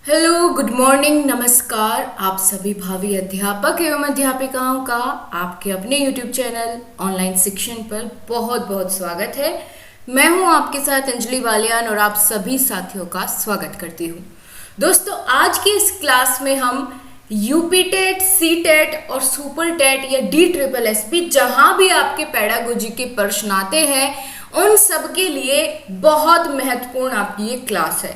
Hello, good morning, नमस्कार। आप सभी भावी अध्यापक एवं अध्यापिकाओं का आपके अपने यूट्यूब चैनल ऑनलाइन शिक्षण पर बहुत बहुत स्वागत है। मैं हूं आपके साथ अंजलि बालियान और आप सभी साथियों का स्वागत करती हूं। दोस्तों, आज की इस क्लास में हम यूपी टेट, सी टेट और सुपर टेट या DSSP जहां भी आपके पेडागोजी के प्रश्न आते हैं उन सब के लिए बहुत महत्वपूर्ण आपकी ये क्लास है।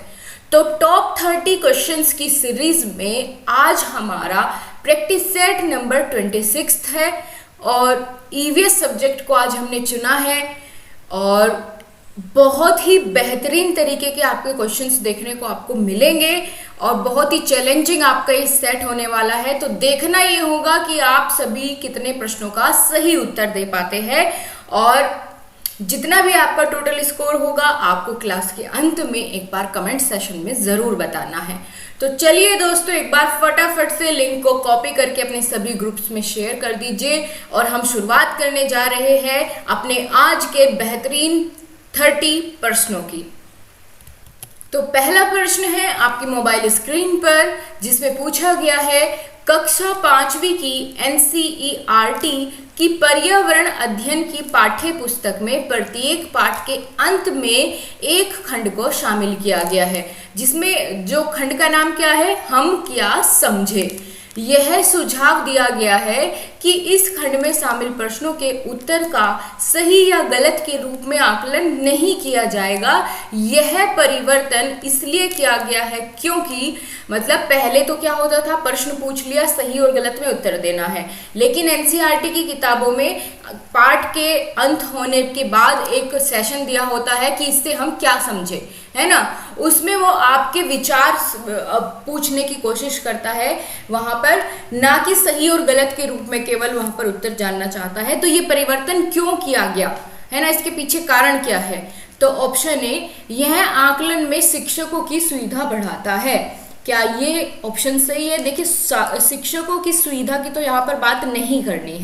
तो टॉप 30 क्वेश्चंस की सीरीज में आज हमारा प्रैक्टिस सेट नंबर 26 है और ईवीएस सब्जेक्ट को आज हमने चुना है और बहुत ही बेहतरीन तरीके के आपके क्वेश्चंस देखने को आपको मिलेंगे और बहुत ही चैलेंजिंग आपका ये सेट होने वाला है। तो देखना ये होगा कि आप सभी कितने प्रश्नों का सही उत्तर दे पाते हैं और जितना भी आपका टोटल स्कोर होगा आपको क्लास के अंत में एक बार कमेंट सेशन में जरूर बताना है। तो चलिए दोस्तों, एक बार फटाफट से लिंक को कॉपी करके अपने सभी ग्रुप्स में शेयर कर दीजिए और हम शुरुआत करने जा रहे हैं अपने आज के बेहतरीन 30 प्रश्नों की। तो पहला प्रश्न है आपकी मोबाइल स्क्रीन पर, जिसमें पूछा गया है कक्षा 5वीं की NCERT की पर्यावरण अध्ययन की पाठ्य पुस्तक में प्रत्येक पाठ के अंत में एक खंड को शामिल किया गया है, जिसमें जो खंड का नाम क्या है, हम क्या समझे। यह सुझाव दिया गया है कि इस खंड में शामिल प्रश्नों के उत्तर का सही या गलत के रूप में आकलन नहीं किया जाएगा। यह परिवर्तन इसलिए किया गया है क्योंकि मतलब पहले तो क्या होता था, प्रश्न पूछ लिया, सही और गलत में उत्तर देना है, लेकिन NCERT की किताबों में पाठ के अंत होने के बाद एक सेशन दिया होता है कि इससे हम क्या समझे, है ना। उसमें वो आपके विचार पूछने की कोशिश करता है वहां पर, ना कि सही और गलत के रूप में केवल वहां पर उत्तर जानना चाहता है। तो ये परिवर्तन क्यों किया गया है ना, इसके पीछे कारण क्या है। तो ऑप्शन ए, यह आकलन में शिक्षकों की सुविधा बढ़ाता है। क्या ये ऑप्शन सही है? देखिए, शिक्षकों की सुविधा की तो यहाँ पर बात नहीं करनी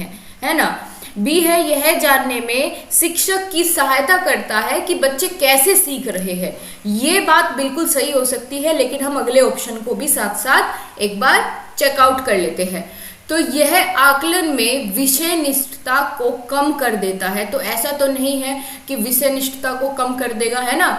है ना। बी है, यह जानने में शिक्षक की सहायता करता है कि बच्चे कैसे सीख रहे हैं। ये बात बिल्कुल सही हो सकती है, लेकिन हम अगले ऑप्शन को भी साथ साथ एक बार चेकआउट कर लेते हैं। तो यह आकलन में विषय निष्ठता को कम कर देता है। तो ऐसा तो नहीं है कि विषय निष्ठता को कम कर देगा, है ना।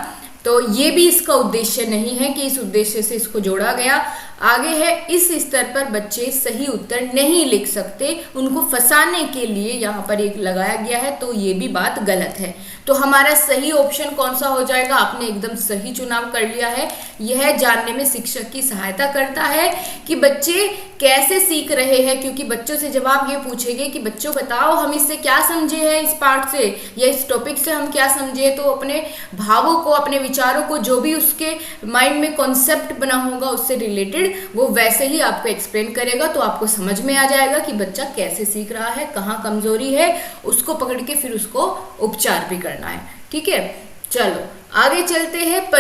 तो ये भी इसका उद्देश्य नहीं है कि इस उद्देश्य से इसको जोड़ा गया। आगे है, इस स्तर पर बच्चे सही उत्तर नहीं लिख सकते, उनको फंसाने के लिए यहाँ पर एक लगाया गया है, तो ये भी बात गलत है। तो हमारा सही ऑप्शन कौन सा हो जाएगा? आपने एकदम सही चुनाव कर लिया है। यह जानने में शिक्षक की सहायता करता है कि बच्चे कैसे सीख रहे हैं, क्योंकि बच्चों से जब आप ये पूछेंगे कि बच्चों बताओ हम इससे क्या समझे हैं, इस पाठ से या इस टॉपिक से हम क्या समझे, तो अपने भावों को, अपने विचारों को, जो भी उसके माइंड में कॉन्सेप्ट बना होगा उससे रिलेटेड वो वैसे ही आपको एक्सप्लेन करेगा। तो आपको समझ में आ जाएगा कि बच्चा कैसे सीख रहा है, कहाँ कमजोरी है, उसको पकड़ के फिर उसको उपचार भी करना है। ठीक है, चलो आगे चलते हैं।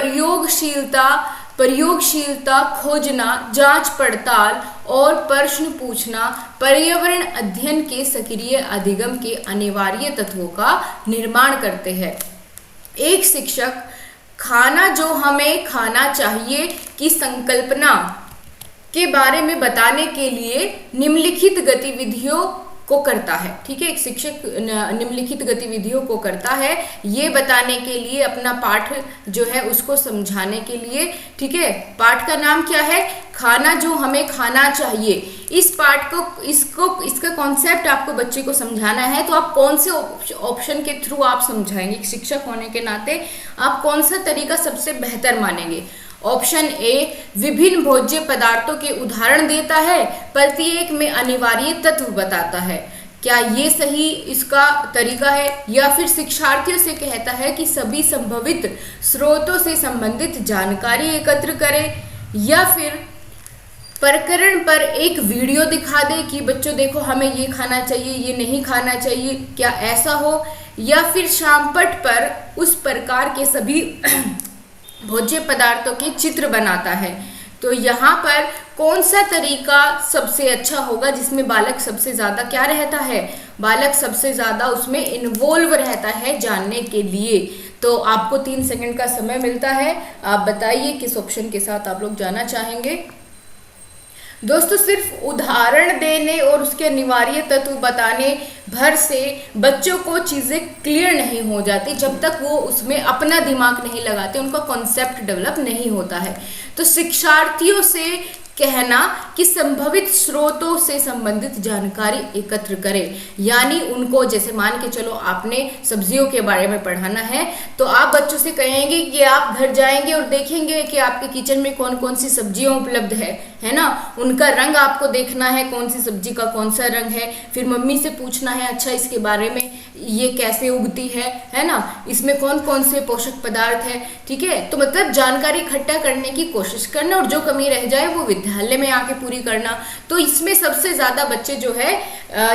प्रयोगशीलता खोजना, जांच पड़ताल और प्रश्न पूछना पर्यावरण अध्ययन के सक्रिय अधिगम के अनिवार्य तत्वों का निर्माण करते हैं। एक शिक्षक खाना जो हमें खाना चाहिए की संकल्पना के बारे में बताने के लिए निम्नलिखित गतिविधियों को करता है। ठीक है, एक शिक्षक निम्नलिखित गतिविधियों को करता है ये बताने के लिए, अपना पाठ जो है उसको समझाने के लिए। ठीक है, पाठ का नाम क्या है? खाना जो हमें खाना चाहिए। इस पाठ को इसका कॉन्सेप्ट आपको बच्चे को समझाना है। तो आप कौन से ऑप्शन के थ्रू आप समझाएंगे? शिक्षक होने के नाते आप कौन सा तरीका सबसे बेहतर मानेंगे? ऑप्शन ए, विभिन्न भोज्य पदार्थों के उदाहरण देता है, प्रत्येक में अनिवार्य तत्व बताता है। क्या ये सही इसका तरीका है? या फिर शिक्षार्थियों से कहता है कि सभी संभावित स्रोतों से संबंधित जानकारी एकत्र करें, या फिर प्रकरण पर एक वीडियो दिखा दे कि बच्चों देखो हमें ये खाना चाहिए, ये नहीं खाना चाहिए, क्या ऐसा हो? या फिर शामपट पर उस प्रकार के सभी भोज्य पदार्थों के चित्र बनाता है। तो यहाँ पर कौन सा तरीका सबसे अच्छा होगा जिसमें बालक सबसे ज़्यादा क्या रहता है? बालक सबसे ज़्यादा उसमें इन्वॉल्व रहता है जानने के लिए। तो आपको 3 सेकंड का समय मिलता है। आप बताइए किस ऑप्शन के साथ आप लोग जाना चाहेंगे। दोस्तों, सिर्फ उदाहरण देने और उसके अनिवार्य तत्व बताने भर से बच्चों को चीज़ें क्लियर नहीं हो जाती जब तक वो उसमें अपना दिमाग नहीं लगाते, उनका कॉन्सेप्ट डेवलप नहीं होता है। तो शिक्षार्थियों से कहना कि संभावित स्रोतों से संबंधित जानकारी एकत्र करें, यानी उनको जैसे मान के चलो आपने सब्जियों के बारे में पढ़ाना है, तो आप बच्चों से कहेंगे कि आप घर जाएंगे और देखेंगे कि आपके किचन में कौन कौन सी सब्जियां उपलब्ध है ना, उनका रंग आपको देखना है, कौन सी सब्जी का कौन सा रंग है। फिर मम्मी से पूछना है, अच्छा इसके बारे में, ये कैसे उगती है ना, इसमें कौन कौन से पोषक पदार्थ है। ठीक है, तो मतलब जानकारी इकट्ठा करने की कोशिश करना और जो कमी रह जाए वो विद्यालय में आके पूरी करना। तो इसमें सबसे ज्यादा बच्चे जो है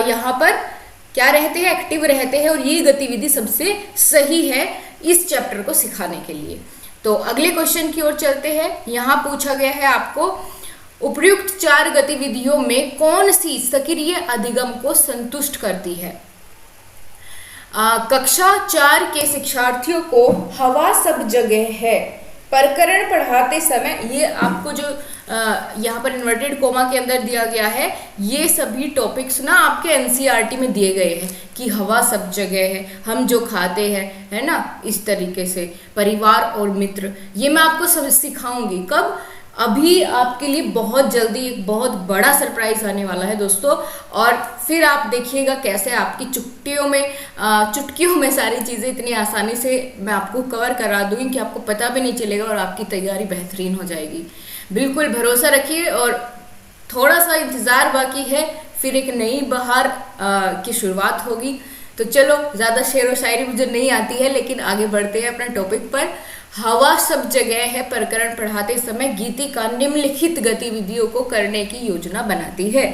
यहाँ पर क्या रहते हैं, एक्टिव रहते हैं, और ये गतिविधि सबसे सही है इस चैप्टर को सिखाने के लिए। तो अगले क्वेश्चन की ओर चलते हैं। यहाँ पूछा गया है आपको, उपर्युक्त 4 गतिविधियों में कौन सी सक्रिय अधिगम को संतुष्ट करती है। कक्षा 4 के शिक्षार्थियों को हवा सब जगह है प्रकरण पढ़ाते समय, ये आपको जो यहाँ पर इन्वर्टेड कोमा के अंदर दिया गया है, ये सभी टॉपिक्स ना आपके एनसीईआरटी में दिए गए हैं कि हवा सब जगह है, हम जो खाते हैं, है ना, इस तरीके से परिवार और मित्र, ये मैं आपको सब सिखाऊंगी। कब? अभी आपके लिए बहुत जल्दी एक बहुत बड़ा सरप्राइज आने वाला है दोस्तों, और फिर आप देखिएगा कैसे आपकी चुटकियों में सारी चीज़ें इतनी आसानी से मैं आपको कवर करा दूंगी कि आपको पता भी नहीं चलेगा और आपकी तैयारी बेहतरीन हो जाएगी। बिल्कुल भरोसा रखिए और थोड़ा सा इंतज़ार बाकी है, फिर एक नई बहार की शुरुआत होगी। तो चलो, ज़्यादा शेर व शायरी मुझे नहीं आती है, लेकिन आगे बढ़ते हैं अपने टॉपिक पर। हवा सब जगह है प्रकरण पढ़ाते समय गीतिका निम्नलिखित गतिविधियों को करने की योजना बनाती है।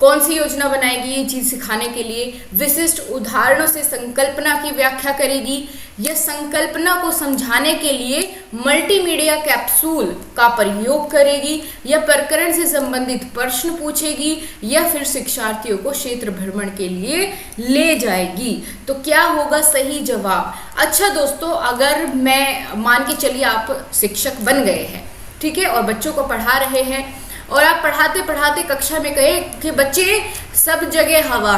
कौन सी योजना बनाएगी ये चीज सिखाने के लिए? विशिष्ट उदाहरणों से संकल्पना की व्याख्या करेगी, या संकल्पना को समझाने के लिए मल्टीमीडिया कैप्सूल का प्रयोग करेगी, या प्रकरण से संबंधित प्रश्न पूछेगी, या फिर शिक्षार्थियों को क्षेत्र भ्रमण के लिए ले जाएगी। तो क्या होगा सही जवाब? अच्छा दोस्तों, अगर मैं मान के चलिए आप शिक्षक बन गए हैं, ठीक है, और बच्चों को पढ़ा रहे हैं, और आप पढ़ाते पढ़ाते कक्षा में कहे कि बच्चे सब जगह हवा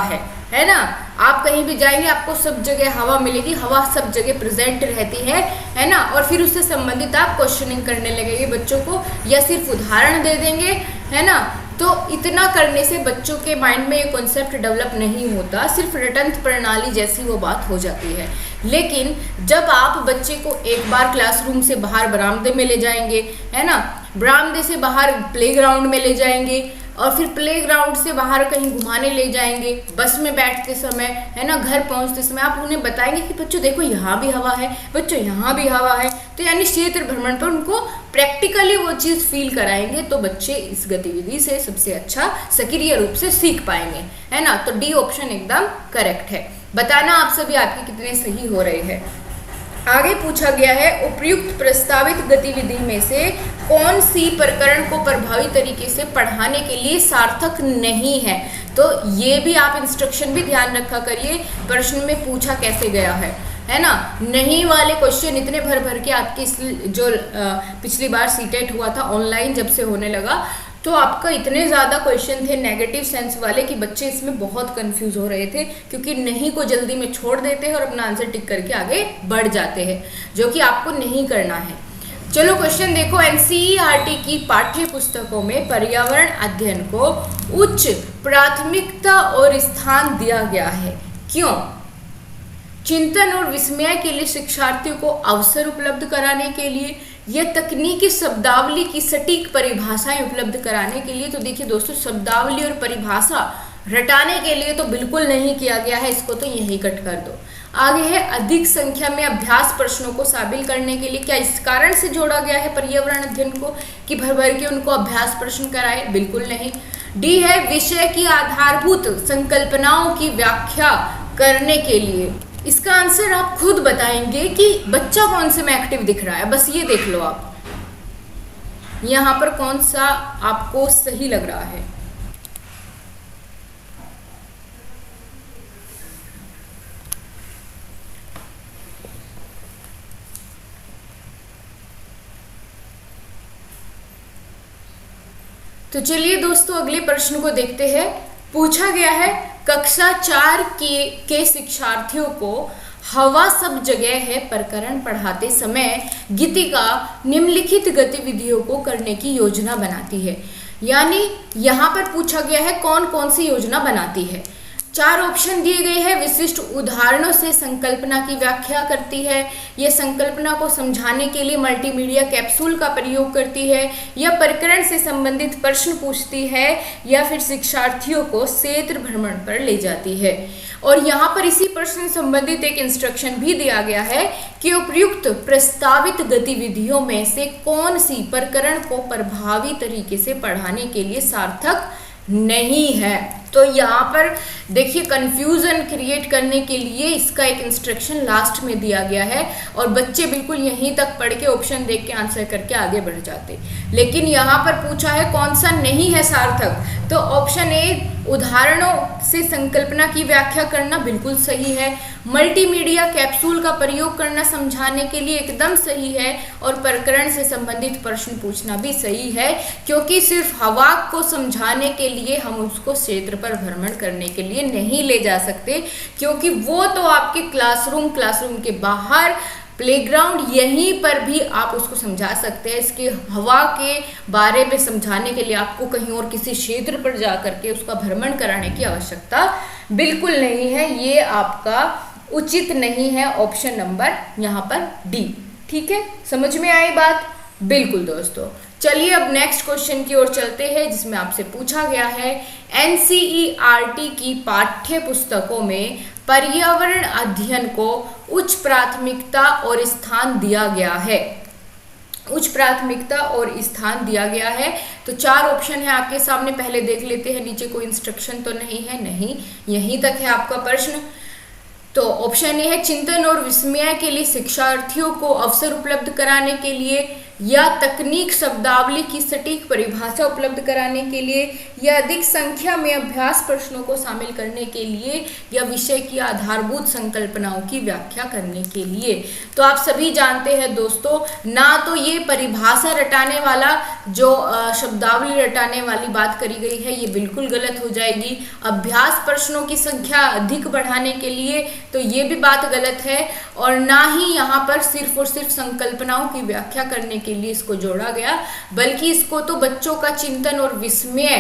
है ना, आप कहीं भी जाएंगे आपको सब जगह हवा मिलेगी, हवा सब जगह प्रेजेंट रहती है ना, और फिर उससे संबंधित आप क्वेश्चनिंग करने लगेंगे बच्चों को, या सिर्फ उदाहरण दे देंगे, है ना। तो इतना करने से बच्चों के माइंड में ये कॉन्सेप्ट डेवलप नहीं होता, सिर्फ रटंत प्रणाली जैसी वो बात हो जाती है। लेकिन जब आप बच्चे को एक बार क्लासरूम से बाहर बरामदे में ले जाएंगे, है ना, बरामदे से बाहर प्लेग्राउंड में ले जाएंगे, और फिर प्लेग्राउंड से बाहर कहीं घुमाने ले जाएंगे, बस में बैठते समय, है ना, घर पहुंचते समय आप उन्हें बताएंगे कि बच्चों देखो यहाँ भी हवा है, बच्चों यहाँ भी हवा है। तो यानी क्षेत्र भ्रमण पर उनको प्रैक्टिकली वो चीज़ फील कराएंगे, तो बच्चे इस गतिविधि से सबसे अच्छा सक्रिय रूप से सीख पाएंगे, है ना। तो डी ऑप्शन एकदम करेक्ट है। बताना आप सभी आपके कितने सही हो रहे हैं। आगे पूछा गया है, उपयुक्त प्रस्तावित गतिविधि में से कौन सी प्रकरण को प्रभावी तरीके से पढ़ाने के लिए सार्थक नहीं है। तो ये भी आप इंस्ट्रक्शन भी ध्यान रखा करिए, प्रश्न में पूछा कैसे गया है ना। नहीं वाले क्वेश्चन इतने भर भर के आपके जो पिछली बार सीटेट हुआ था ऑनलाइन जब से होने लगा, तो आपका इतने ज़्यादा क्वेश्चन थे नेगेटिव सेंस वाले कि बच्चे इसमें बहुत कंफ्यूज हो रहे थे, क्योंकि नहीं को जल्दी में छोड़ देते हैं और अपना आंसर टिक करके आगे बढ़ जाते हैं, जो कि आपको नहीं करना है। चलो क्वेश्चन देखो, एनसीईआरटी की पाठ्य पुस्तकों में पर्यावरण अध्ययन को उच्च प्राथमिकता और स्थान दिया गया है, क्यों? चिंतन और विस्मय के लिए शिक्षार्थियों को अवसर उपलब्ध कराने के लिए, यह तकनीकी शब्दावली की सटीक परिभाषाएं उपलब्ध कराने के लिए। तो देखिए दोस्तों, शब्दावली और परिभाषा रटाने के लिए तो बिल्कुल नहीं किया गया है, इसको तो यही कट कर दो। आगे है, अधिक संख्या में अभ्यास प्रश्नों को शामिल करने के लिए। क्या इस कारण से जोड़ा गया है पर्यावरण अध्ययन को कि भर भर के उनको अभ्यास प्रश्न कराए? बिल्कुल नहीं। डी है, विषय की आधारभूत संकल्पनाओं की व्याख्या करने के लिए। इसका आंसर आप खुद बताएंगे कि बच्चा कौन से में एक्टिव दिख रहा है, बस ये देख लो आप यहाँ पर कौन सा आपको सही लग रहा है। तो चलिए दोस्तों अगले प्रश्न को देखते हैं। पूछा गया है कक्षा 4 के शिक्षार्थियों को हवा सब जगह है प्रकरण पढ़ाते समय गीतिका निम्नलिखित गतिविधियों को करने की योजना बनाती है। यानी यहाँ पर पूछा गया है कौन कौन सी योजना बनाती है। 4 ऑप्शन दिए गए हैं। विशिष्ट उदाहरणों से संकल्पना की व्याख्या करती है, यह संकल्पना को समझाने के लिए मल्टीमीडिया कैप्सूल का प्रयोग करती है, या प्रकरण से संबंधित प्रश्न पूछती है, या फिर शिक्षार्थियों को क्षेत्र भ्रमण पर ले जाती है। और यहाँ पर इसी प्रश्न से संबंधित एक इंस्ट्रक्शन भी दिया गया है कि उपयुक्त प्रस्तावित गतिविधियों में से कौन सी प्रकरण को प्रभावी तरीके से पढ़ाने के लिए सार्थक नहीं है। तो यहाँ पर देखिए कंफ्यूजन क्रिएट करने के लिए इसका एक इंस्ट्रक्शन लास्ट में दिया गया है और बच्चे बिल्कुल यहीं तक पढ़ के ऑप्शन देख के आंसर करके आगे बढ़ जाते। लेकिन यहाँ पर पूछा है कौन सा नहीं है सार्थक, तो ऑप्शन ए उदाहरणों से संकल्पना की व्याख्या करना बिल्कुल सही है। मल्टीमीडिया कैप्सूल का प्रयोग करना समझाने के लिए एकदम सही है, और प्रकरण से संबंधित प्रश्न पूछना भी सही है, क्योंकि सिर्फ हवा को समझाने के लिए हम उसको क्षेत्र पर भ्रमण करने के लिए नहीं ले जा सकते, क्योंकि वो तो आपके क्लासरूम के बाहर प्लेग्राउंड यहीं पर भी आप उसको समझा सकते हैं। इसके हवा के बारे में समझाने के लिए आपको कहीं और किसी क्षेत्र पर जा करके उसका भ्रमण कराने की आवश्यकता बिल्कुल नहीं है। ये आपका उचित नहीं है, ऑप्शन नंबर यहाँ पर डी। ठीक है, समझ में आई बात? बिल्कुल दोस्तों। चलिए अब नेक्स्ट क्वेश्चन की ओर चलते हैं, जिसमें आपसे पूछा गया है एनसीईआरटी की पाठ्य पुस्तकों में पर्यावरण अध्ययन को उच्च प्राथमिकता और स्थान दिया गया है। उच्च प्राथमिकता और स्थान दिया गया है। तो 4 ऑप्शन है आपके सामने, पहले देख लेते हैं। नीचे कोई इंस्ट्रक्शन तो नहीं है? नहीं, यहीं तक है आपका प्रश्न। तो ऑप्शन ए है चिंतन और विस्मय के लिए शिक्षार्थियों को अवसर उपलब्ध कराने के लिए, या तकनीक शब्दावली की सटीक परिभाषा उपलब्ध कराने के लिए, या अधिक संख्या में अभ्यास प्रश्नों को शामिल करने के लिए, या विषय की आधारभूत संकल्पनाओं की व्याख्या करने के लिए। तो आप सभी जानते हैं दोस्तों, ना तो ये परिभाषा रटाने वाला जो शब्दावली रटाने वाली बात करी गई है ये बिल्कुल गलत हो जाएगी। अभ्यास प्रश्नों की संख्या अधिक बढ़ाने के लिए तो ये भी बात गलत है, और ना ही यहाँ पर सिर्फ और सिर्फ संकल्पनाओं की व्याख्या करने के लिए इसको जोड़ा गया, बल्कि इसको तो बच्चों का चिंतन और विस्मय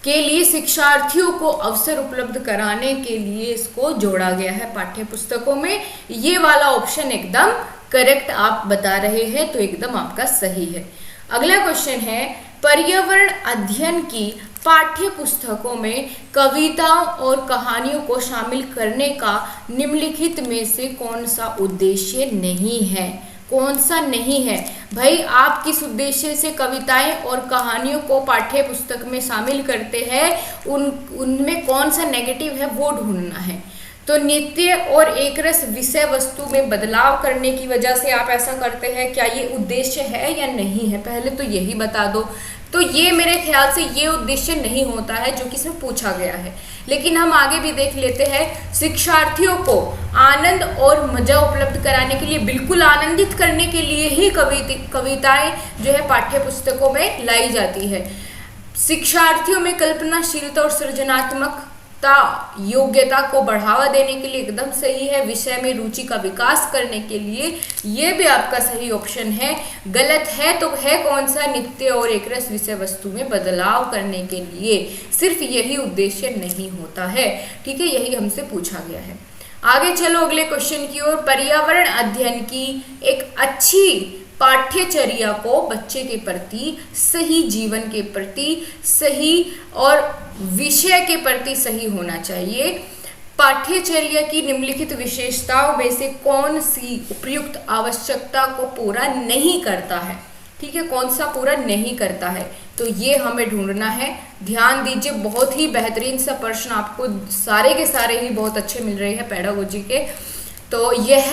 के लिए शिक्षार्थियों को अवसर उपलब्ध कराने के लिए इसको जोड़ा गया है पाठ्य पुस्तकों में। ये वाला ऑप्शन एकदम करेक्ट आप बता रहे हैं, तो एकदम आपका सही है। अगला क्वेश्चन है पर्यावरण अध्ययन की पाठ्य पुस्तकों में कविताओं और कहानियों को शामिल करने का निम्नलिखित में से कौन सा उद्देश्य नहीं है? कौन सा नहीं है भाई? आप किस उद्देश्य से कविताएं और कहानियों को पाठ्य पुस्तक में शामिल करते हैं, उनमें कौन सा नेगेटिव है वो ढूंढना है। तो नित्य और एकरस विषय वस्तु में बदलाव करने की वजह से आप ऐसा करते हैं, क्या ये उद्देश्य है या नहीं है? पहले तो यही बता दो। तो ये मेरे ख्याल से ये उद्देश्य नहीं होता है जो कि इसमें पूछा गया है। लेकिन हम आगे भी देख लेते हैं। शिक्षार्थियों को आनंद और मजा उपलब्ध कराने के लिए, बिल्कुल आनंदित करने के लिए ही कविताएं जो है पाठ्य पुस्तकों में लाई जाती है। शिक्षार्थियों में कल्पनाशीलता और सृजनात्मकता योग्यता को बढ़ावा देने के लिए एकदम सही है। विषय में रुचि का विकास करने के लिए, ये भी आपका सही ऑप्शन है। गलत है तो है कौन सा? नित्य और एकरस विषय वस्तु में बदलाव करने के लिए, सिर्फ यही उद्देश्य नहीं होता है। ठीक है, यही हमसे पूछा गया है। आगे चलो अगले क्वेश्चन की ओर। पर्यावरण अध्ययन की एक अच्छी पाठ्यचर्या को बच्चे के प्रति, सही जीवन के प्रति सही और विषय के प्रति सही होना चाहिए। पाठ्यचर्या की निम्नलिखित विशेषताओं में से कौन सी उपयुक्त आवश्यकता को पूरा नहीं करता है? ठीक है, कौन सा पूरा नहीं करता है, तो ये हमें ढूंढना है। ध्यान दीजिए, बहुत ही बेहतरीन सा प्रश्न आपको सारे के सारे ही बहुत अच्छे मिल रहे हैं पेडागोजी के। तो यह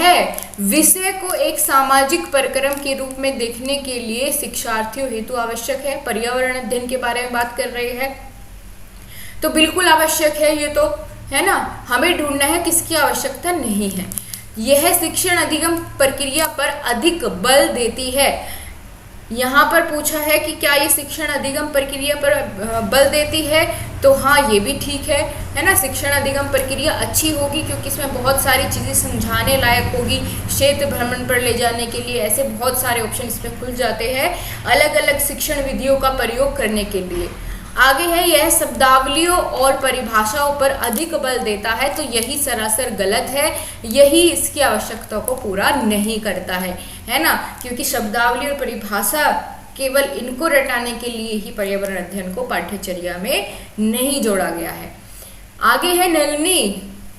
विषय को एक सामाजिक प्रक्रम के रूप में देखने के लिए शिक्षार्थियों हेतु आवश्यक है। पर्यावरण अध्ययन के बारे में बात कर रहे हैं तो बिल्कुल आवश्यक है ये, तो है ना। हमें ढूंढना है किसकी आवश्यकता नहीं है। यह शिक्षण अधिगम प्रक्रिया पर अधिक बल देती है। यहाँ पर पूछा है कि क्या ये शिक्षण अधिगम प्रक्रिया पर बल देती है, तो हाँ ये भी ठीक है ना। शिक्षण अधिगम प्रक्रिया अच्छी होगी क्योंकि इसमें बहुत सारी चीज़ें समझाने लायक होगी, क्षेत्र भ्रमण पर ले जाने के लिए ऐसे बहुत सारे ऑप्शन इसमें खुल जाते हैं अलग अलग शिक्षण विधियों का प्रयोग करने के लिए। आगे है, यह शब्दावलियों और परिभाषाओं पर अधिक बल देता है, तो यही सरासर गलत है, यही इसकी आवश्यकता को पूरा नहीं करता है ना, क्योंकि शब्दावली और परिभाषा केवल इनको रटाने के लिए ही पर्यावरण अध्ययन को पाठ्यचर्या में नहीं जोड़ा गया है। आगे है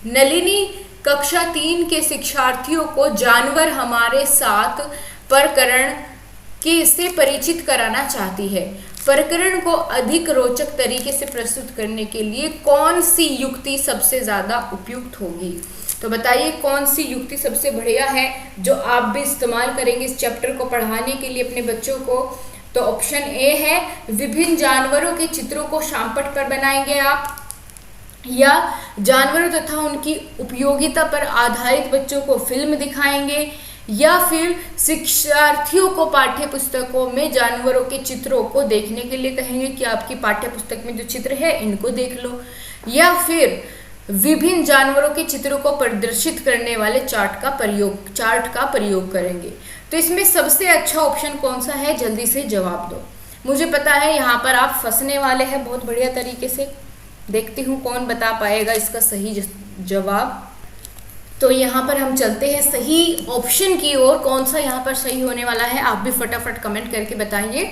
नलिनी कक्षा 3 के शिक्षार्थियों को जानवर हमारे साथ प्रकरण के से परिचित कराना चाहती है। प्रकरण को अधिक रोचक तरीके से प्रस्तुत करने के लिए कौन सी युक्ति सबसे ज्यादा उपयुक्त होगी? तो बताइए कौन सी युक्ति सबसे बढ़िया है जो आप भी इस्तेमाल करेंगे इस चैप्टर को पढ़ाने के लिए अपने बच्चों को? तो ऑप्शन ए है, विभिन्न जानवरों के चित्रों को शामपट पर बनाएंगे आप, या जानवरों तथा उनकी उपयोगिता पर आधारित बच्चों को फिल्म दिखाएंगे, या फिर शिक्षार्थियों को पाठ्य पुस्तकों में जानवरों के चित्रों को देखने के लिए कहेंगे कि आपकी पाठ्य पुस्तक में जो चित्र है इनको देख लो, या फिर विभिन्न जानवरों के चित्रों को प्रदर्शित करने वाले चार्ट का प्रयोग करेंगे। तो इसमें सबसे अच्छा ऑप्शन कौन सा है? जल्दी से जवाब दो। मुझे पता है यहाँ पर आप फंसने वाले हैं बहुत बढ़िया तरीके से, देखती हूँ कौन बता पाएगा इसका सही जवाब। तो यहाँ पर हम चलते हैं सही ऑप्शन की ओर। कौन सा यहाँ पर सही होने वाला है आप भी फटाफट कमेंट करके बताइए।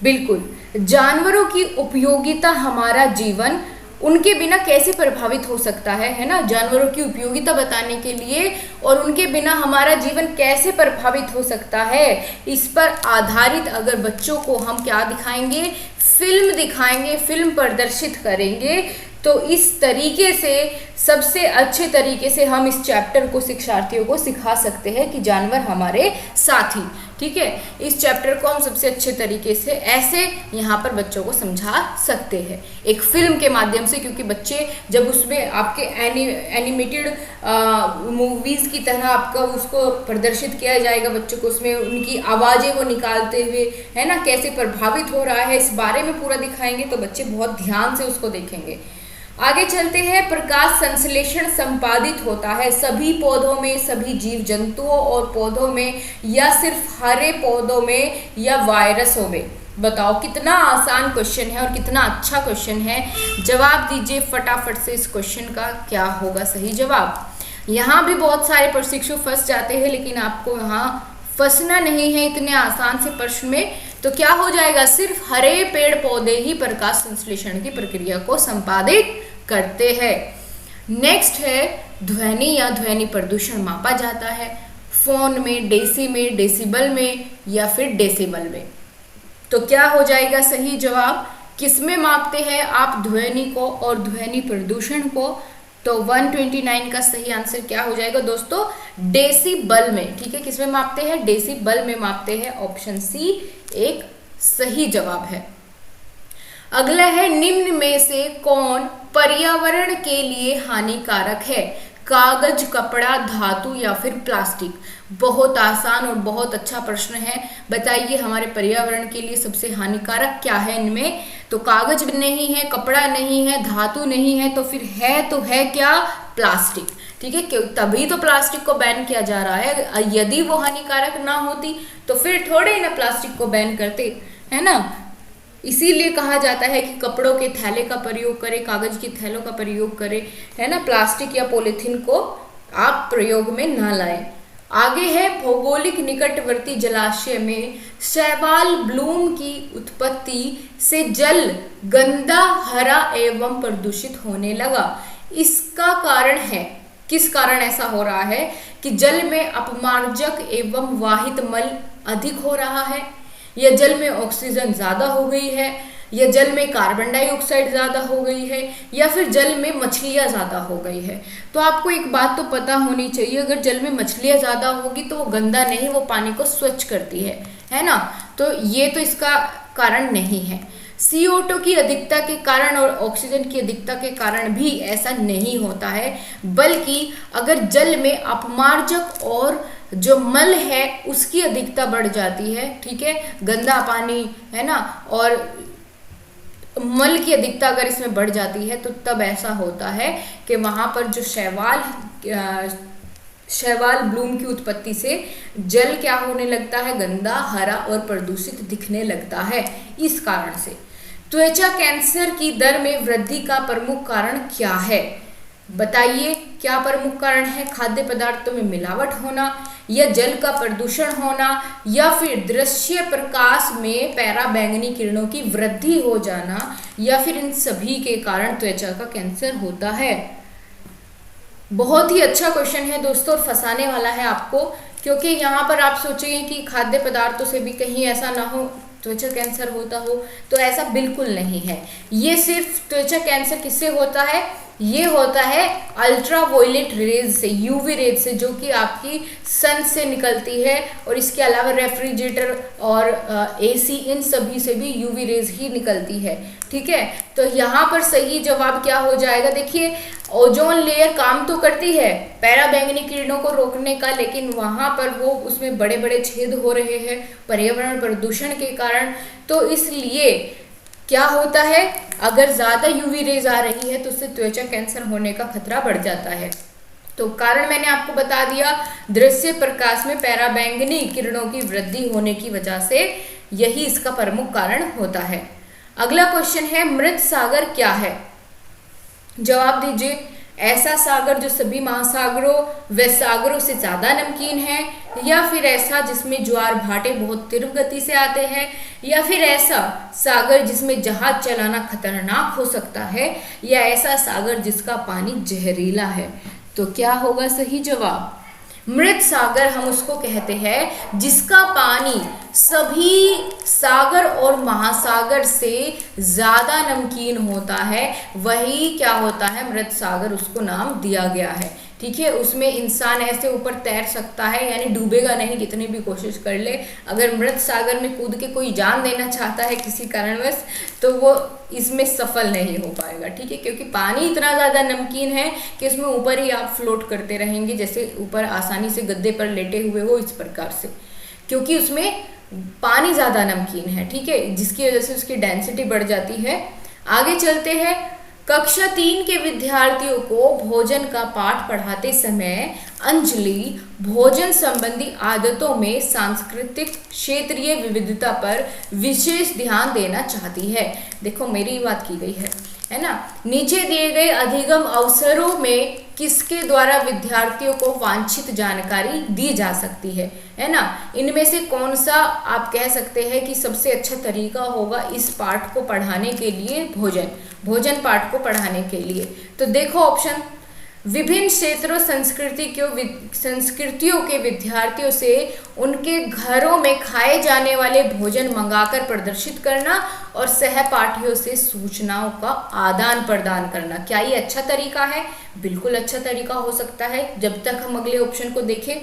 बिल्कुल, जानवरों की उपयोगिता हमारा जीवन उनके बिना कैसे प्रभावित हो सकता है ना। जानवरों की उपयोगिता बताने के लिए और उनके बिना हमारा जीवन कैसे प्रभावित हो सकता है, इस पर आधारित अगर बच्चों को हम क्या दिखाएंगे, फिल्म दिखाएंगे, फिल्म प्रदर्शित करेंगे, तो इस तरीके से सबसे अच्छे तरीके से हम इस चैप्टर को शिक्षार्थियों को सिखा सकते हैं कि जानवर हमारे साथी। ठीक है, इस चैप्टर को हम सबसे अच्छे तरीके से ऐसे यहाँ पर बच्चों को समझा सकते हैं एक फिल्म के माध्यम से, क्योंकि बच्चे जब उसमें आपके एनिमेटेड मूवीज की तरह आपका उसको प्रदर्शित किया जाएगा, बच्चों को उसमें उनकी आवाज़ें वो निकालते हुए है ना कैसे प्रभावित हो रहा है इस बारे में पूरा दिखाएंगे, तो बच्चे बहुत ध्यान से उसको देखेंगे। आगे चलते हैं, प्रकाश संश्लेषण संपादित होता है सभी पौधों में, सभी जीव जंतुओं और पौधों में, या सिर्फ हरे पौधों में या वायरसों में? बताओ, कितना आसान क्वेश्चन है और कितना अच्छा क्वेश्चन है। जवाब दीजिए फटाफट से इस क्वेश्चन का क्या होगा सही जवाब। यहाँ भी बहुत सारे प्रशिक्षु फंस जाते हैं, लेकिन आपको यहाँ फंसना नहीं है इतने आसान से प्रश्न में। तो क्या हो जाएगा, सिर्फ हरे पेड़ पौधे ही प्रकाश संश्लेषण की प्रक्रिया को संपादित करते हैं। नेक्स्ट है, ध्वनि या ध्वनि प्रदूषण मापा जाता है फोन में, डेसी में, डेसिबल में या फिर डेसिबल में? तो क्या हो जाएगा सही जवाब, किसमें मापते हैं आप ध्वनि को और ध्वनि प्रदूषण को? तो 129 का सही आंसर क्या हो जाएगा दोस्तों, डेसिबल में। ठीक है, किसमें मापते हैं, डेसिबल में मापते हैं। ऑप्शन सी एक सही जवाब है। अगला है, निम्न में से कौन पर्यावरण के लिए हानिकारक है? कागज, कपड़ा, धातु या फिर प्लास्टिक? बहुत आसान और बहुत अच्छा प्रश्न है। बताइए हमारे पर्यावरण के लिए सबसे हानिकारक क्या है इनमें? तो कागज नहीं है, कपड़ा नहीं है, धातु नहीं है, तो फिर है तो है क्या, प्लास्टिक। ठीक है, क्यों? तभी तो प्लास्टिक को बैन किया जा रहा है। यदि वो हानिकारक ना होती तो फिर थोड़े ना प्लास्टिक को बैन करते, है ना। इसीलिए कहा जाता है कि कपड़ों के थैले का प्रयोग करें, कागज के थैलों का प्रयोग करें, है ना, प्लास्टिक या पॉलीथीन को आप प्रयोग में ना लाएं। आगे है, भौगोलिक निकटवर्ती जलाशय में शैवाल ब्लूम की उत्पत्ति से जल गंदा, हरा एवं प्रदूषित होने लगा। इसका कारण है, किस कारण ऐसा हो रहा है कि जल में अपमार्जक एवं वाहित मल अधिक हो रहा है, या जल में ऑक्सीजन ज़्यादा हो गई है, या जल में कार्बन डाइऑक्साइड ज़्यादा हो गई है, या फिर जल में मछलियाँ ज़्यादा हो गई है। तो आपको एक बात तो पता होनी चाहिए, अगर जल में मछलियाँ ज़्यादा होगी तो वो गंदा नहीं, वो पानी को स्वच्छ करती है ना। तो ये तो इसका कारण नहीं है। CO2 की अधिकता के कारण और ऑक्सीजन की अधिकता के कारण भी ऐसा नहीं होता है, बल्कि अगर जल में अपमार्जक और जो मल है उसकी अधिकता बढ़ जाती है, ठीक है, गंदा पानी है ना, और मल की अधिकता अगर इसमें बढ़ जाती है तो तब ऐसा होता है कि वहां पर जो शैवाल ब्लूम की उत्पत्ति से जल क्या होने लगता है, गंदा, हरा और प्रदूषित दिखने लगता है। इस कारण से त्वचा कैंसर की दर में वृद्धि का प्रमुख कारण क्या है? बताइए, क्या प्रमुख कारण है? खाद्य पदार्थों में मिलावट होना, या जल का प्रदूषण होना, या फिर दृश्य प्रकाश में पराबैंगनी किरणों की वृद्धि हो जाना, या फिर इन सभी के कारण त्वचा का कैंसर होता है? बहुत ही अच्छा क्वेश्चन है दोस्तों, और फंसाने वाला है आपको, क्योंकि यहाँ पर आप सोचेंगे कि खाद्य पदार्थों से भी कहीं ऐसा ना हो त्वचा कैंसर होता हो, तो ऐसा बिल्कुल नहीं है। ये सिर्फ त्वचा कैंसर किससे होता है? ये होता है अल्ट्रावायलेट रेज से, यूवी रेज से, जो कि आपकी सन से निकलती है, और इसके अलावा रेफ्रिजरेटर और एसी, इन सभी से भी यूवी रेज ही निकलती है, ठीक है। तो यहाँ पर सही जवाब क्या हो जाएगा? देखिए, ओजोन लेयर काम तो करती है पराबैंगनी किरणों को रोकने का, लेकिन वहां पर वो उसमें बड़े बड़े छेद हो रहे हैं पर्यावरण प्रदूषण के कारण। तो इसलिए क्या होता है, अगर ज्यादा यूवी रेज आ रही है तो उससे त्वचा कैंसर होने का खतरा बढ़ जाता है। तो कारण मैंने आपको बता दिया, दृश्य प्रकाश में पराबैंगनी किरणों की वृद्धि होने की वजह से यही इसका प्रमुख कारण होता है। अगला क्वेश्चन है, मृत सागर क्या है? जवाब दीजिए। ऐसा सागर जो सभी महासागरों व सागरों से ज्यादा नमकीन है, या फिर ऐसा जिसमें ज्वार भाटे बहुत तीव्र गति से आते हैं, या फिर ऐसा सागर जिसमें जहाज चलाना खतरनाक हो सकता है, या ऐसा सागर जिसका पानी जहरीला है? तो क्या होगा सही जवाब? मृत सागर हम उसको कहते हैं जिसका पानी सभी सागर और महासागर से ज्यादा नमकीन होता है, वही क्या होता है, मृत सागर उसको नाम दिया गया है, ठीक है। उसमें इंसान ऐसे ऊपर तैर सकता है, यानी डूबेगा नहीं कितनी भी कोशिश कर ले। अगर मृत सागर में कूद के कोई जान देना चाहता है किसी कारणवश, तो वो इसमें सफल नहीं हो पाएगा, ठीक है, क्योंकि पानी इतना ज़्यादा नमकीन है कि उसमें ऊपर ही आप फ्लोट करते रहेंगे, जैसे ऊपर आसानी से गद्दे पर लेटे हुए हो, इस प्रकार से, क्योंकि उसमें पानी ज़्यादा नमकीन है, ठीक है, जिसकी वजह से उसकी डेंसिटी बढ़ जाती है। आगे चलते हैं। कक्षा 3 के विद्यार्थियों को भोजन का पाठ पढ़ाते समय अंजलि भोजन संबंधी आदतों में सांस्कृतिक क्षेत्रीय विविधता पर विशेष ध्यान देना चाहती है। देखो, मेरी बात की गई है ना। नीचे दिए गए अधिगम अवसरों में किसके द्वारा विद्यार्थियों को वांछित जानकारी दी जा सकती है ना। इनमें से कौन सा आप कह सकते हैं कि सबसे अच्छा तरीका होगा इस पाठ को पढ़ाने के लिए, भोजन पाठ को पढ़ाने के लिए? तो देखो ऑप्शन, विभिन्न क्षेत्रों संस्कृतियों के विद्यार्थियों से उनके घरों में खाए जाने वाले भोजन मंगाकर प्रदर्शित करना, और सहपाठियों से सूचनाओं का आदान प्रदान करना। क्या ये अच्छा तरीका है? बिल्कुल अच्छा तरीका हो सकता है, जब तक हम अगले ऑप्शन को देखें।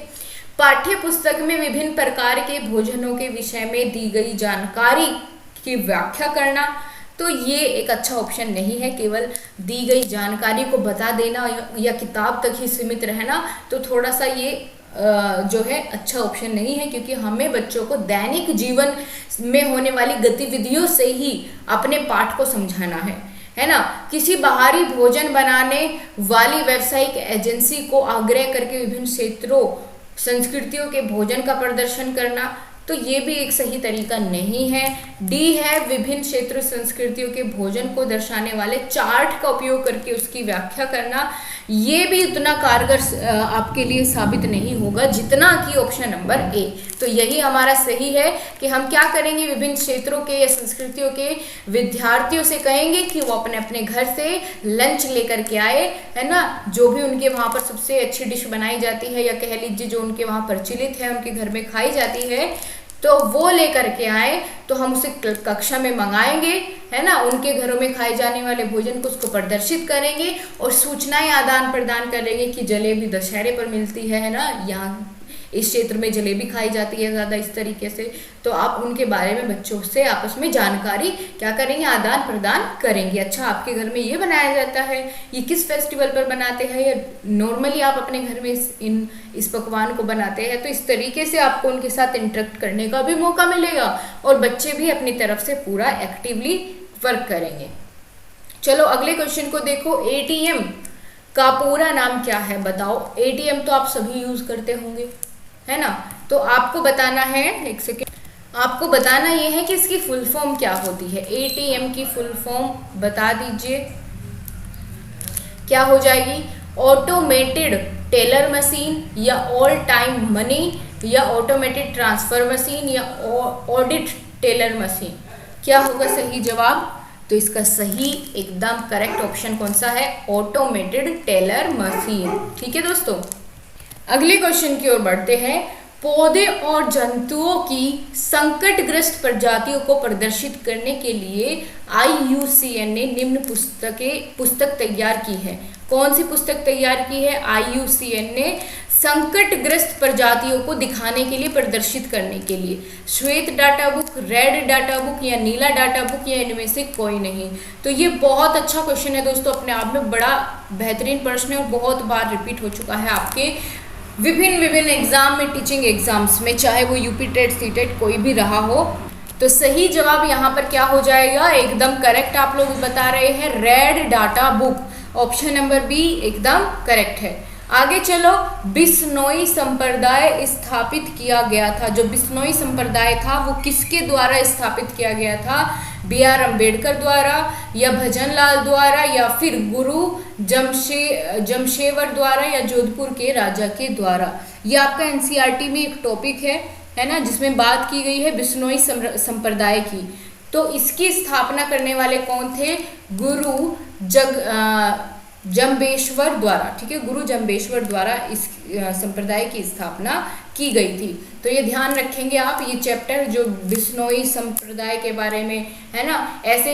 पाठ्य पुस्तक में विभिन्न प्रकार के भोजनों के विषय में दी गई जानकारी की व्याख्या करना। तो ये एक अच्छा ऑप्शन नहीं है, केवल दी गई जानकारी को बता देना या किताब तक ही सीमित रहना, तो थोड़ा सा ये जो है अच्छा ऑप्शन नहीं है, क्योंकि हमें बच्चों को दैनिक जीवन में होने वाली गतिविधियों से ही अपने पाठ को समझाना है ना। किसी बाहरी भोजन बनाने वाली व्यावसायिक एजेंसी को आग्रह करके विभिन्न क्षेत्रों संस्कृतियों के भोजन का प्रदर्शन करना, तो ये भी एक सही तरीका नहीं है। डी है, विभिन्न क्षेत्र संस्कृतियों के भोजन को दर्शाने वाले चार्ट का उपयोग करके उसकी व्याख्या करना। ये भी उतना कारगर आपके लिए साबित नहीं होगा जितना कि ऑप्शन नंबर ए। तो यही हमारा सही है कि हम क्या करेंगे, विभिन्न क्षेत्रों के या संस्कृतियों के विद्यार्थियों से कहेंगे कि वो अपने अपने घर से लंच लेकर के आए, है ना। जो भी उनके वहाँ पर सबसे अच्छी डिश बनाई जाती है, या कह लीजिए जो उनके वहाँ प्रचलित है, उनके घर में खाई जाती है, तो वो लेकर के आए, तो हम उसे कक्षा में मंगाएंगे, है ना। उनके घरों में खाए जाने वाले भोजन को उसको प्रदर्शित करेंगे और सूचनाएं आदान प्रदान करेंगे कि जलेबी दशहरे पर मिलती है ना, यहाँ इस क्षेत्र में जलेबी खाई जाती है ज़्यादा इस तरीके से, तो आप उनके बारे में बच्चों से आपस में जानकारी क्या करेंगे, आदान प्रदान करेंगे। अच्छा, आपके घर में ये बनाया जाता है, ये किस फेस्टिवल पर बनाते हैं, या नॉर्मली आप अपने घर में इस पकवान को बनाते हैं। तो इस तरीके से आपको उनके साथ इंटरेक्ट करने का भी मौका मिलेगा और बच्चे भी अपनी तरफ से पूरा एक्टिवली वर्क करेंगे। चलो अगले क्वेश्चन को देखो, एटीएम का पूरा नाम क्या है बताओ। एटीएम तो आप सभी यूज करते होंगे, है ना। तो आपको बताना है, एक सेकेंड, आपको बताना ये है कि इसकी फुल फॉर्म क्या होती है। एटीएम की फुल फॉर्म बता दीजिए, क्या हो जाएगी। ऑटोमेटेड टेलर मशीन, या ऑल टाइम मनी, या ऑटोमेटेड ट्रांसफर मशीन, या ऑडिट टेलर मशीन। क्या होगा सही जवाब। तो इसका सही एकदम करेक्ट ऑप्शन कौन सा है, ऑटोमेटेड टेलर मशीन। ठीक है दोस्तों, अगले क्वेश्चन की ओर बढ़ते हैं। पौधे और जंतुओं की संकटग्रस्त प्रजातियों को प्रदर्शित करने के लिए IUCN ने निम्न पुस्तक तैयार की है। कौन सी पुस्तक तैयार की है। IUCN ने संकटग्रस्त प्रजातियों को दिखाने के लिए, प्रदर्शित करने के लिए। श्वेत data book, red data book, या नीला डाटा बुक, या इनमें से कोई नहीं। तो ये बहुत अच्छा क्वेश्चन है दोस्तों, अपने आप में बड़ा बेहतरीन प्रश्न है और बहुत बार रिपीट हो चुका है आपके विभिन्न एग्जाम में, टीचिंग एग्जाम्स में, चाहे वो यूपी टेट, सीटेट कोई भी रहा हो। तो सही जवाब यहाँ पर क्या हो जाएगा, एकदम करेक्ट आप लोग बता रहे हैं, red data book. Option number B एकदम करेक्ट है। आगे चलो, बिश्नोई संप्रदाय स्थापित किया गया था। जो बिश्नोई संप्रदाय था वो किसके द्वारा स्थापित किया गया था। BR अम्बेडकर द्वारा, या भजनलाल द्वारा, या फिर गुरु जमशेवर द्वारा, या जोधपुर के राजा के द्वारा। ये आपका NCERT में एक टॉपिक है ना, जिसमें बात की गई है बिश्नोई संप्रदाय की। तो इसकी स्थापना करने वाले कौन थे, गुरु जम्बेश्वर द्वारा। ठीक है, गुरु जम्बेश्वर द्वारा इस संप्रदाय की स्थापना की गई थी। तो ये ध्यान रखेंगे आप, ये चैप्टर जो बिश्नोई संप्रदाय के बारे में है ना, ऐसे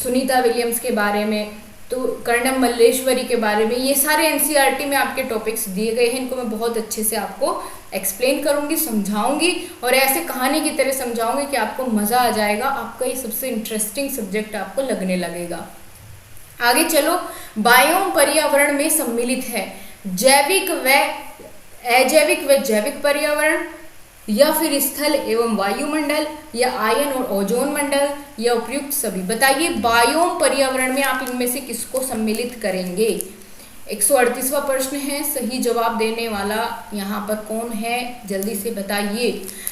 सुनीता विलियम्स के बारे में, तो कर्णम मल्लेश्वरी के बारे में, ये सारे NCERT में आपके टॉपिक्स दिए गए हैं। इनको मैं बहुत अच्छे से आपको एक्सप्लेन करूंगी, समझाऊंगी, और ऐसे कहानी की तरह समझाऊंगी कि आपको मजा आ जाएगा। आपका ये सबसे इंटरेस्टिंग सब्जेक्ट आपको लगने लगेगा। आगे चलो, बायोम पर्यावरण में सम्मिलित है जैविक व अजैविक व जैविक पर्यावरण, या फिर स्थल एवं वायुमंडल, या आयन और ओजोन मंडल, या उपयुक्त सभी। बताइए, बायोम पर्यावरण में आप इनमें से किसको सम्मिलित करेंगे। 138वां प्रश्न है, सही जवाब देने वाला यहाँ पर कौन है, जल्दी से बताइए।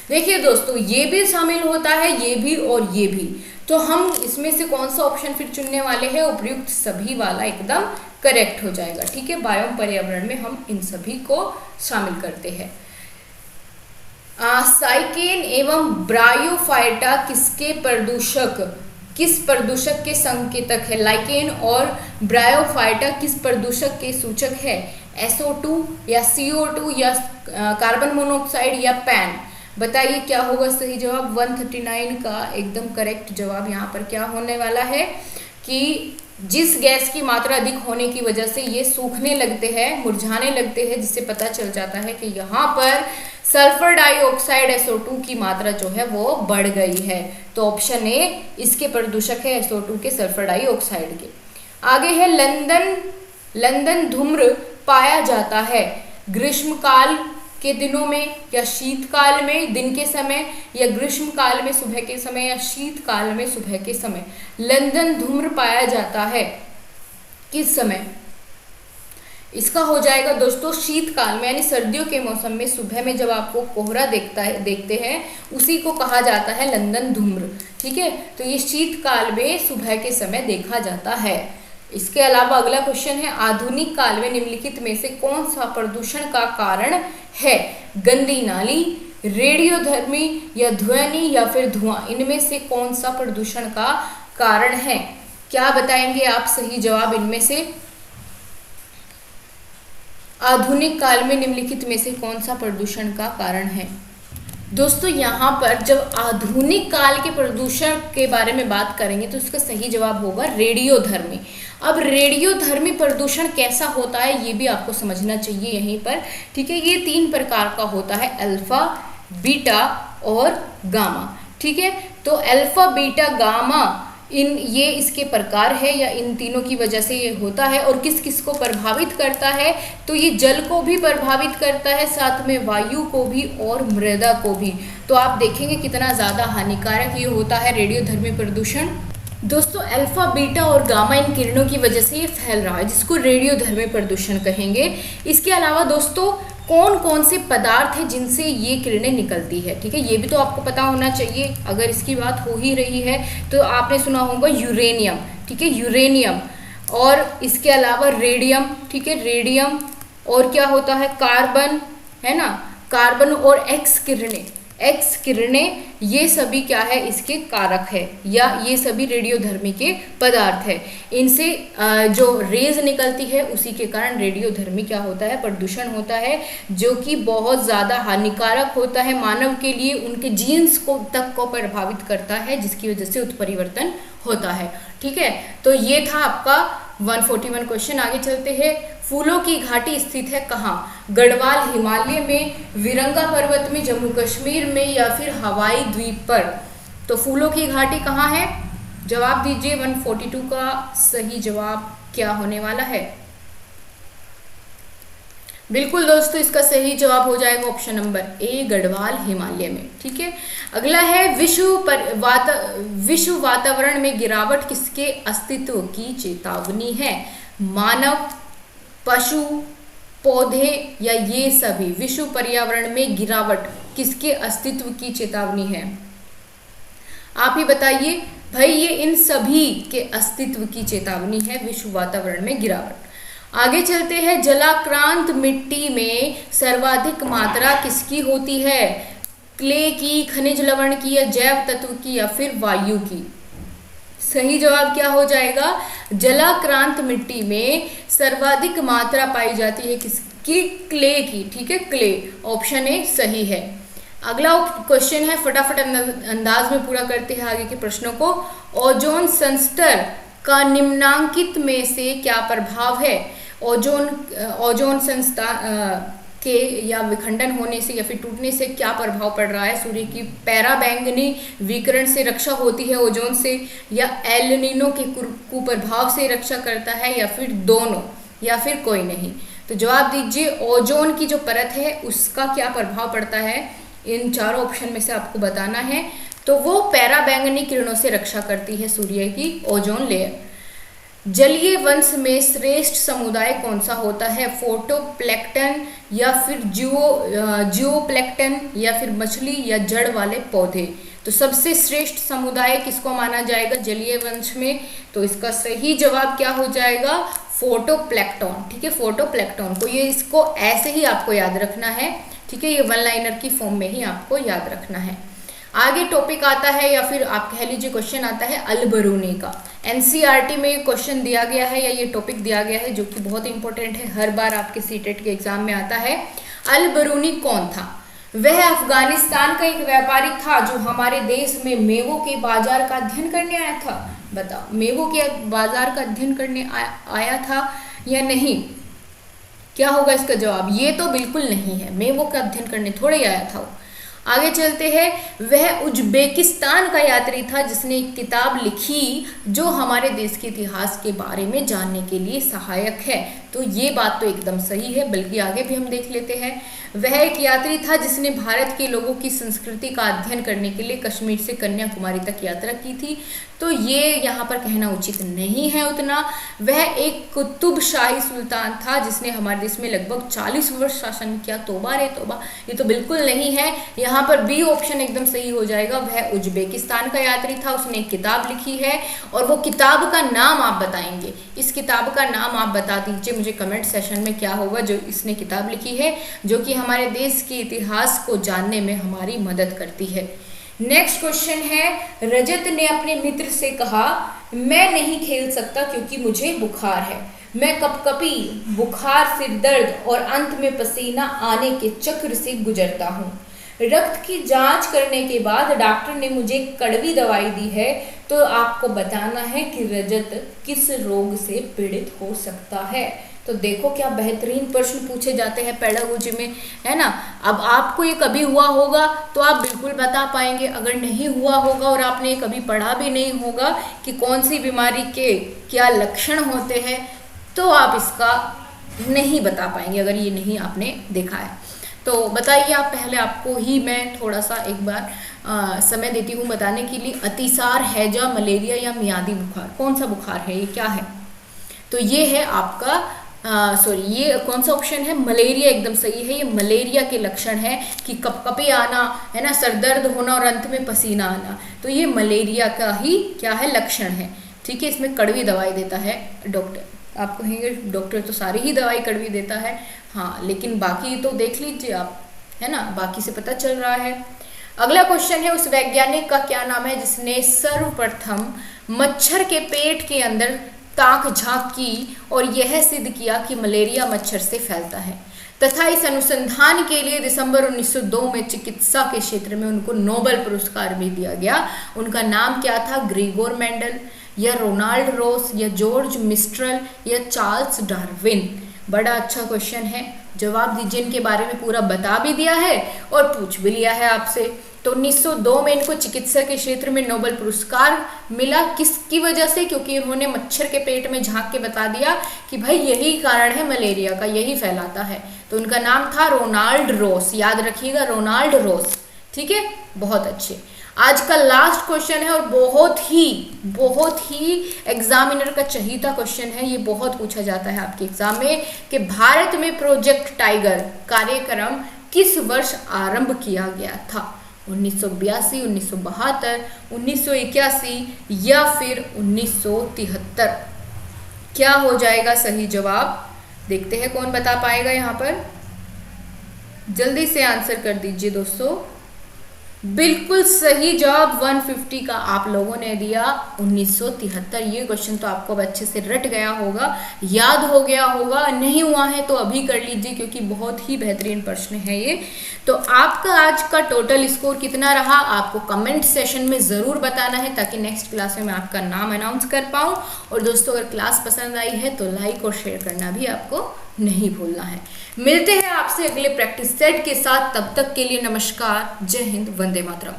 देखिए दोस्तों, ये भी शामिल होता है, ये भी और ये भी। तो हम इसमें से कौन सा ऑप्शन फिर चुनने वाले हैं, उपयुक्त सभी वाला एकदम करेक्ट हो जाएगा। ठीक है, बायोम पर्यावरण में हम इन सभी को शामिल करते हैं। साइकेन एवं ब्रायोफाइटा किस प्रदूषक के संकेतक है। लाइकेन और ब्रायोफाइटा किस प्रदूषक के सूचक है। SO2 या CO2 या कार्बन मोनोऑक्साइड या पैन। बताइए क्या होगा सही जवाब। 139 का एकदम करेक्ट जवाब यहाँ पर क्या होने वाला है कि जिस गैस की मात्रा अधिक होने की वजह से ये सूखने लगते हैं, मुरझाने लगते हैं, जिससे पता चल जाता है कि यहाँ पर सल्फर डाइऑक्साइड SO2 की मात्रा जो है वो बढ़ गई है। तो ऑप्शन ए इसके प्रदूषक है, SO2 के, सल्फर डाइऑक्साइड के। आगे है लंदन धूम्र पाया जाता है ग्रीष्मकाल के दिनों में, या शीतकाल में दिन के समय, या ग्रीष्मकाल में सुबह के समय, या शीतकाल में सुबह के समय। लंदन धूम्र पाया जाता है किस समय। इसका हो जाएगा दोस्तों शीतकाल में, यानी सर्दियों के मौसम में सुबह में जब आपको कोहरा देखते हैं उसी को कहा जाता है लंदन धूम्र। ठीक है, तो ये शीतकाल में सुबह के समय देखा जाता है। इसके अलावा अगला क्वेश्चन है, आधुनिक काल में निम्नलिखित में से कौन सा प्रदूषण का कारण है। गंदी नाली, रेडियोधर्मी, या ध्वनि, या फिर धुआं। इनमें से कौन सा प्रदूषण का कारण है। क्या बताएंगे आप सही जवाब इनमें से। आधुनिक काल में निम्नलिखित में से कौन सा प्रदूषण का कारण है। दोस्तों यहाँ पर जब आधुनिक काल के प्रदूषण के बारे में बात करेंगे तो इसका सही जवाब होगा रेडियोधर्मी। अब रेडियोधर्मी प्रदूषण कैसा होता है ये भी आपको समझना चाहिए यहीं पर, ठीक है। ये 3 प्रकार का होता है, अल्फा, बीटा और गामा, ठीक है। तो अल्फा, बीटा, गामा ये इसके प्रकार है या इन तीनों की वजह से ये होता है। और किस किस को प्रभावित करता है, तो ये जल को भी प्रभावित करता है, साथ में वायु को भी और मृदा को भी। तो आप देखेंगे कितना ज़्यादा हानिकारक ये होता है रेडियोधर्मी प्रदूषण। दोस्तों अल्फा, बीटा और गामा इन किरणों की वजह से ये फैल रहा है, जिसको रेडियोधर्मी प्रदूषण कहेंगे। इसके अलावा दोस्तों कौन कौन से पदार्थ हैं जिनसे ये किरणें निकलती है, ठीक है, ये भी तो आपको पता होना चाहिए। अगर इसकी बात हो ही रही है तो आपने सुना होगा यूरेनियम, ठीक है, यूरेनियम। और इसके अलावा रेडियम, ठीक है, रेडियम। और क्या होता है, कार्बन, है ना, कार्बन। और एक्स किरणें, एक्स किरणें, ये सभी क्या है, इसके कारक है या ये सभी रेडियोधर्मी के पदार्थ है। इनसे जो रेज निकलती है उसी के कारण रेडियोधर्मी क्या होता है, प्रदूषण होता है, जो कि बहुत ज़्यादा हानिकारक होता है मानव के लिए। उनके जीन्स को तक को प्रभावित करता है, जिसकी वजह से उत्परिवर्तन होता है, ठीक है। तो ये था आपका 141 क्वेश्चन। आगे चलते हैं। फूलों की घाटी स्थित है कहाँ, गढ़वाल हिमालय में, विरंगा पर्वत में, जम्मू कश्मीर में या फिर हवाई द्वीप पर। तो फूलों की घाटी कहाँ है, जवाब दीजिए। 142 का सही जवाब क्या होने वाला है। बिल्कुल दोस्तों, इसका सही जवाब हो जाएगा option number A, Garhwal Himalaya में, ठीक है। अगला है विश्व वातावरण में गिरावट किसके अस्तित्व की चेतावनी है, मानव, पशु, पौधे या ये सभी। विश्व पर्यावरण में गिरावट किसके अस्तित्व की चेतावनी है, आप ही बताइए भाई। ये इन सभी के अस्तित्व की चेतावनी है, विश्व वातावरण में गिरावट। आगे चलते हैं। जलाक्रांत मिट्टी में सर्वाधिक मात्रा किसकी होती है, क्ले की, खनिज लवण की या जैव तत्व की या फिर वायु की। सही जवाब क्या हो जाएगा, जलाक्रांत मिट्टी में सर्वाधिक मात्रा पाई जाती है किसकी, क्ले की, ठीक है, क्ले। ऑप्शन ए सही है। अगला क्वेश्चन है, फटाफट अंदाज में पूरा करते हैं आगे के प्रश्नों को। ओजोन संस्तर का निम्नांकित में से क्या प्रभाव है, ओजोन संस्था के या विखंडन होने से या फिर टूटने से क्या प्रभाव पड़ रहा है। सूर्य की पराबैंगनी विकिरण से रक्षा होती है ओजोन से, या एल नीनो के कुप्रभाव से रक्षा करता है, या फिर दोनों, या फिर कोई नहीं। तो जवाब दीजिए। ओजोन की जो परत है उसका क्या प्रभाव पड़ता है, इन चारों ऑप्शन में से आपको बताना है। तो वो पराबैंगनी किरणों से रक्षा करती है सूर्य की ओजोन लेयर। जलीय वंश में श्रेष्ठ समुदाय कौन सा होता है, फोटोप्लैंक्टन या फिर जियोप्लैंक्टन या फिर मछली या जड़ वाले पौधे। तो सबसे श्रेष्ठ समुदाय किसको माना जाएगा जलीय वंश में, तो इसका सही जवाब क्या हो जाएगा, फोटोप्लैंक्टन, ठीक है, फोटोप्लैंक्टन को। ये इसको ऐसे ही आपको याद रखना है, ठीक है, ये वन लाइनर की फॉर्म में ही आपको याद रखना है। आगे टॉपिक आता है या फिर आप कह लीजिए क्वेश्चन आता है अलबरूनी का। एनसीईआरटी में क्वेश्चन दिया गया है या ये टॉपिक दिया गया है जो कि बहुत इंपॉर्टेंट है, हर बार आपके सीटेट के एग्जाम में आता है। अलबरूनी कौन था, वह अफगानिस्तान का एक व्यापारी था जो हमारे देश में मेवों के बाजार का अध्ययन करने आया था। बताओ, मेवों के बाजार का अध्ययन करने आया था या नहीं, क्या होगा इसका जवाब। ये तो बिल्कुल नहीं है, मेवों का अध्ययन करने थोड़े ही आया था। आगे चलते हैं। वह उज्बेकिस्तान का यात्री था जिसने एक किताब लिखी जो हमारे देश के इतिहास के बारे में जानने के लिए सहायक है। तो ये बात तो एकदम सही है, बल्कि आगे भी हम देख लेते हैं। वह एक यात्री था जिसने भारत के लोगों की संस्कृति का अध्ययन करने के लिए कश्मीर से कन्याकुमारी तक यात्रा की थी। तो ये यहाँ पर कहना उचित नहीं है उतना। वह एक कुतुब शाही सुल्तान था जिसने हमारे देश में लगभग 40 वर्ष शासन किया। तोबा रे तोबा, ये तो बिल्कुल नहीं है। यहाँ पर बी ऑप्शन एकदम सही हो जाएगा। वह उज्बेकिस्तान का यात्री था, उसने एक किताब लिखी है और वो किताब का नाम आप बताएंगे। इस किताब का नाम आप बता दीजिए मुझे कमेंट सेशन में, क्या होगा जो इसने किताब लिखी है जो कि हमारे देश के इतिहास को जानने में हमारी मदद करती है। नेक्स्ट क्वेश्चन है। रजत ने अपने मित्र से कहा, मैं नहीं खेल सकता क्योंकि मुझे बुखार है। मैं कपकपी, बुखार, सिर दर्द और अंत में पसीना आने के चक्र से गुजरता हूँ। रक्त की जांच करने के बाद डॉक्टर ने मुझे कड़वी दवाई दी है, तो आपको बताना है कि रजत किस रोग से पीड़ित हो सकता है। तो देखो क्या बेहतरीन प्रश्न पूछे जाते हैं पेडागोजी में, है ना। अब आपको ये कभी हुआ होगा तो आप बिल्कुल बता पाएंगे, अगर नहीं हुआ होगा और आपने ये कभी पढ़ा भी नहीं होगा कि कौन सी बीमारी के क्या लक्षण होते हैं, तो आप इसका नहीं बता पाएंगे अगर ये नहीं आपने देखा है। तो बताइए आप, पहले आपको ही मैं थोड़ा सा एक बार समय देती हूँ बताने के लिए। अतिसार, हैजा, मलेरिया या मियादी बुखार, कौन सा बुखार है, ये क्या है? तो ये है आपका ये कौन सा ऑप्शन है? मलेरिया एकदम सही है। ये मलेरिया के लक्षण है कि कपकपी आना, है ना, सरदर्द होना और अंत में पसीना आना, तो ये मलेरिया का ही क्या है, लक्षण है। ठीक है, इसमें कड़वी दवाई देता है डॉक्टर। आप कहेंगे डॉक्टर तो सारी ही दवाई कड़वी देता है, हाँ, लेकिन बाकी तो देख लीजिए आप, है ना, बाकी से पता चल रहा है। अगला क्वेश्चन है, उस वैज्ञानिक का क्या नाम है जिसने सर्वप्रथम मच्छर के पेट के अंदर ताक झांक की और यह सिद्ध किया कि मलेरिया मच्छर से फैलता है, तथा इस अनुसंधान के लिए दिसंबर 1902 में चिकित्सा के क्षेत्र में उनको नोबेल पुरस्कार भी दिया गया। उनका नाम क्या था? ग्रेगोर मेंडल, या रोनाल्ड रोस, या जॉर्ज मिस्ट्रल, या चार्ल्स डार्विन? बड़ा अच्छा क्वेश्चन है, जवाब दीजिए। इनके बारे में पूरा बता भी दिया है और पूछ भी लिया है आपसे। तो 1902 में इनको चिकित्सा के क्षेत्र में नोबेल पुरस्कार मिला, किसकी वजह से? क्योंकि उन्होंने मच्छर के पेट में झांक के बता दिया कि भाई यही कारण है मलेरिया का, यही फैलाता है। तो उनका नाम था रोनाल्ड रोस, याद रखिएगा, रोनाल्ड रोस। ठीक है, बहुत अच्छे। आज का लास्ट क्वेश्चन है और बहुत ही एग्जामिनर का चहीता क्वेश्चन है, ये बहुत पूछा जाता है आपके एग्जाम में, कि भारत में प्रोजेक्ट टाइगर कार्यक्रम किस वर्ष आरंभ किया गया था? 1982, 1972, 1981 या फिर 1973? क्या हो जाएगा सही जवाब? देखते हैं कौन बता पाएगा यहाँ पर। जल्दी से आंसर कर दीजिए दोस्तों। बिल्कुल सही जवाब 150 का आप लोगों ने दिया, 1973। ये क्वेश्चन तो आपको अच्छे से रट गया होगा, याद हो गया होगा। नहीं हुआ है तो अभी कर लीजिए, क्योंकि बहुत ही बेहतरीन प्रश्न है ये। तो आपका आज का टोटल स्कोर कितना रहा आपको कमेंट सेशन में ज़रूर बताना है, ताकि नेक्स्ट क्लास में मैं आपका नाम अनाउंस कर पाऊँ। और दोस्तों, अगर क्लास पसंद आई है तो लाइक और शेयर करना भी आपको नहीं भूलना है। मिलते हैं आपसे अगले प्रैक्टिस सेट के साथ, तब तक के लिए नमस्कार, जय हिंद, वंदे मातरम।